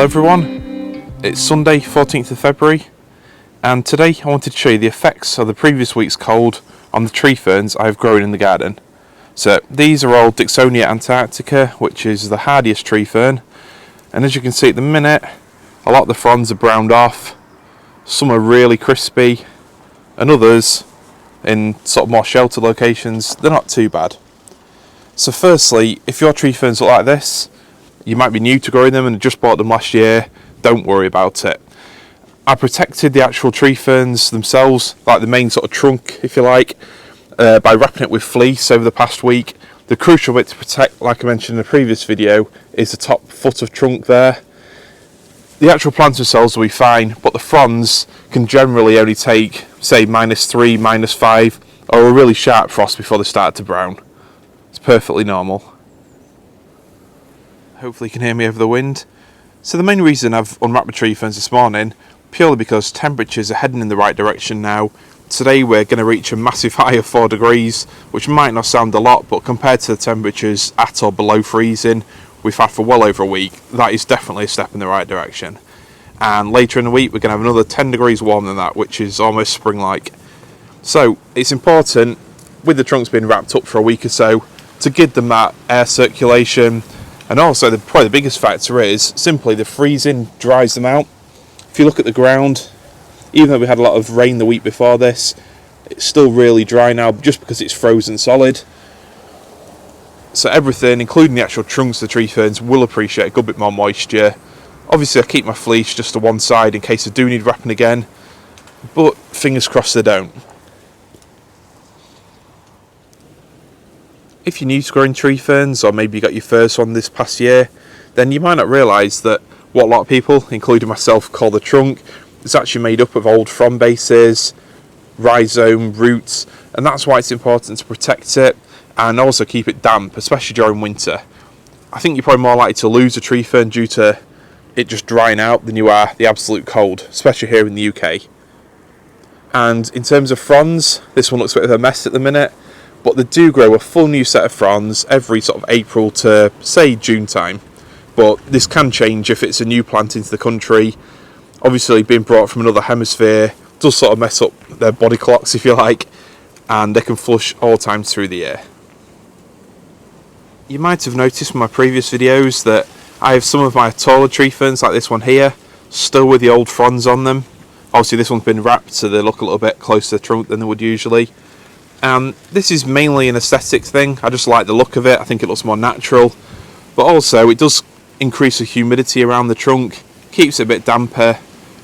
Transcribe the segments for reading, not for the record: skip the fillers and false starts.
Hello everyone, it's Sunday 14th of February and today I wanted to show you the effects of the previous week's cold on the tree ferns I have grown in the garden. So these are all Dicksonia Antarctica, which is the hardiest tree fern, and as you can see at the minute a lot of the fronds are browned off, some are really crispy and others in sort of more sheltered locations, they're not too bad. So firstly, if your tree ferns look like this, you might be new to growing them and just bought them last year, don't worry about it. I protected the actual tree ferns themselves, like the main sort of trunk if you like, by wrapping it with fleece over the past week. The crucial bit to protect, like I mentioned in the previous video, is the top foot of trunk there. The actual plants themselves will be fine, but the fronds can generally only take, say, -3, -5, or a really sharp frost before they start to brown. It's perfectly normal. Hopefully you can hear me over the wind. So the main reason I've unwrapped my tree ferns this morning, purely because temperatures are heading in the right direction now. Today we're going to reach a massive high of 4 degrees, which might not sound a lot, but compared to the temperatures at or below freezing we've had for well over a week, that is definitely a step in the right direction. And later in the week we're going to have another 10 degrees warmer than that, which is almost spring-like. So it's important, with the trunks being wrapped up for a week or so, to give them that air circulation. And also probably the biggest factor is simply the freezing dries them out. If you look at the ground, even though we had a lot of rain the week before this, it's still really dry now just because it's frozen solid. So everything, including the actual trunks of the tree ferns, will appreciate a good bit more moisture. Obviously I keep my fleece just to one side in case I do need wrapping again, but fingers crossed they don't. If you're new to growing tree ferns, or maybe you got your first one this past year, then you might not realise that what a lot of people, including myself, call the trunk is actually made up of old frond bases, rhizome, roots, and that's why it's important to protect it and also keep it damp, especially during winter. I think you're probably more likely to lose a tree fern due to it just drying out than you are the absolute cold, especially here in the UK. And in terms of fronds, this one looks a bit of a mess at the minute, but they do grow a full new set of fronds every sort of April to, say, June time. But this can change if it's a new plant into the country. Obviously, being brought from another hemisphere does sort of mess up their body clocks, if you like, and they can flush all times through the year. You might have noticed from my previous videos that I have some of my taller tree ferns, like this one here, still with the old fronds on them. Obviously, this one's been wrapped, so they look a little bit closer to the trunk than they would usually. This is mainly an aesthetic thing. I just like the look of it. I think it looks more natural, but also it does increase the humidity around the trunk, keeps it a bit damper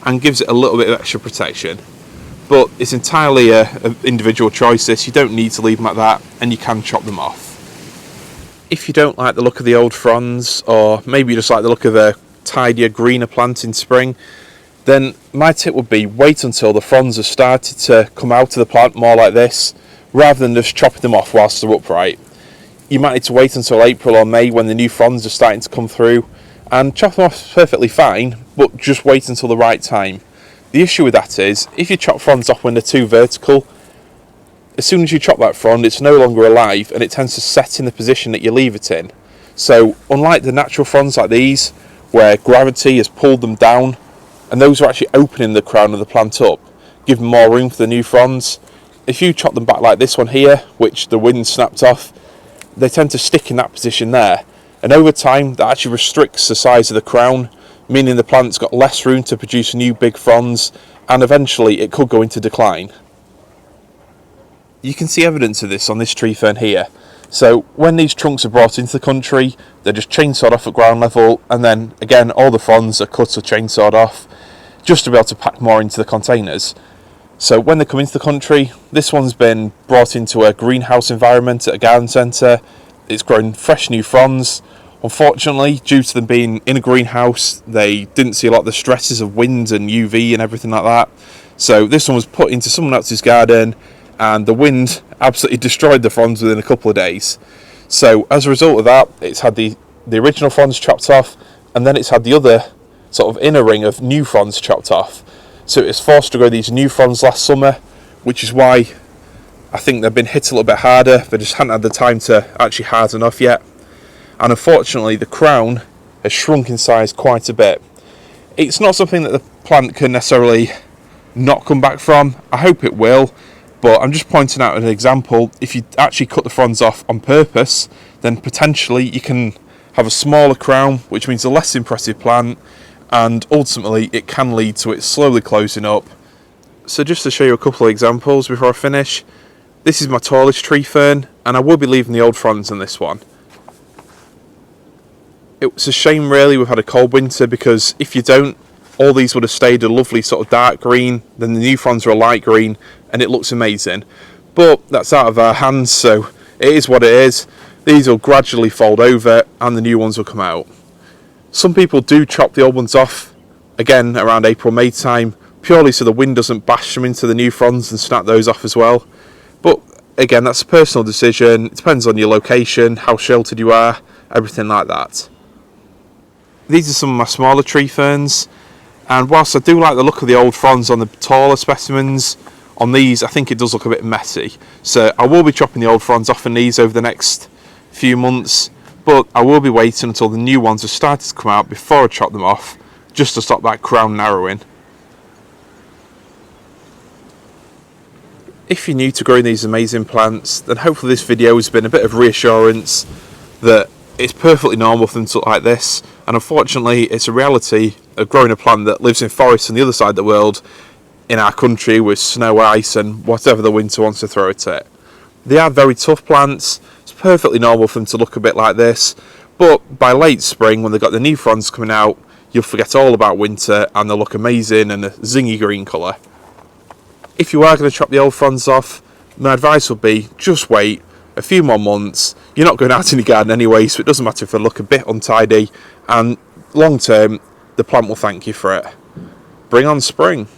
and gives it a little bit of extra protection. But it's entirely an individual choice this. You don't need to leave them like that, and you can chop them off. If you don't like the look of the old fronds, or maybe you just like the look of a tidier, greener plant in spring, then my tip would be wait until the fronds have started to come out of the plant more like this, rather than just chopping them off whilst they're upright. You might need to wait until April or May when the new fronds are starting to come through, and chop them off perfectly fine, but just wait until the right time. The issue with that is, if you chop fronds off when they're too vertical, as soon as you chop that frond, it's no longer alive and it tends to set in the position that you leave it in. So unlike the natural fronds like these, where gravity has pulled them down, and those are actually opening the crown of the plant up, giving more room for the new fronds, if you chop them back like this one here, which the wind snapped off, they tend to stick in that position there, and over time that actually restricts the size of the crown, meaning the plant's got less room to produce new big fronds, and eventually it could go into decline. You can see evidence of this on this tree fern here. So when these trunks are brought into the country, they're just chainsawed off at ground level, and then again all the fronds are cut or chainsawed off just to be able to pack more into the containers. So when they come into the country, this one's been brought into a greenhouse environment at a garden centre. It's grown fresh new fronds. Unfortunately, due to them being in a greenhouse, they didn't see a lot of the stresses of wind and UV and everything like that. So this one was put into someone else's garden, and the wind absolutely destroyed the fronds within a couple of days. So as a result of that, it's had the original fronds chopped off, and then it's had the other sort of inner ring of new fronds chopped off. So it was forced to grow these new fronds last summer, which is why I think they've been hit a little bit harder. They just hadn't had the time to actually harden off yet. And unfortunately, the crown has shrunk in size quite a bit. It's not something that the plant can necessarily not come back from. I hope it will, but I'm just pointing out an example. If you actually cut the fronds off on purpose, then potentially you can have a smaller crown, which means a less impressive plant, and ultimately it can lead to it slowly closing up. So just to show you a couple of examples before I finish, this is my tallest tree fern, and I will be leaving the old fronds on this one. It's a shame really we've had a cold winter, because if you don't, all these would have stayed a lovely sort of dark green, then the new fronds are a light green, and it looks amazing. But that's out of our hands, so it is what it is. These will gradually fold over and the new ones will come out. Some people do chop the old ones off, again around April, May time, purely so the wind doesn't bash them into the new fronds and snap those off as well. But again, that's a personal decision. It depends on your location, how sheltered you are, everything like that. These are some of my smaller tree ferns, and whilst I do like the look of the old fronds on the taller specimens, on these I think it does look a bit messy. So I will be chopping the old fronds off in these over the next few months, but I will be waiting until the new ones have started to come out before I chop them off, just to stop that crown narrowing. If you're new to growing these amazing plants, then hopefully this video has been a bit of reassurance that it's perfectly normal for them to look like this, and unfortunately it's a reality of growing a plant that lives in forests on the other side of the world, in our country, with snow, ice and whatever the winter wants to throw at it. They are very tough plants. It's perfectly normal for them to look a bit like this, but by late spring, when they've got the new fronds coming out, you'll forget all about winter and they'll look amazing and a zingy green colour. If you are going to chop the old fronds off, my advice would be just wait a few more months. You're not going out in your garden anyway, so it doesn't matter if they look a bit untidy, and long term the plant will thank you for it. Bring on spring.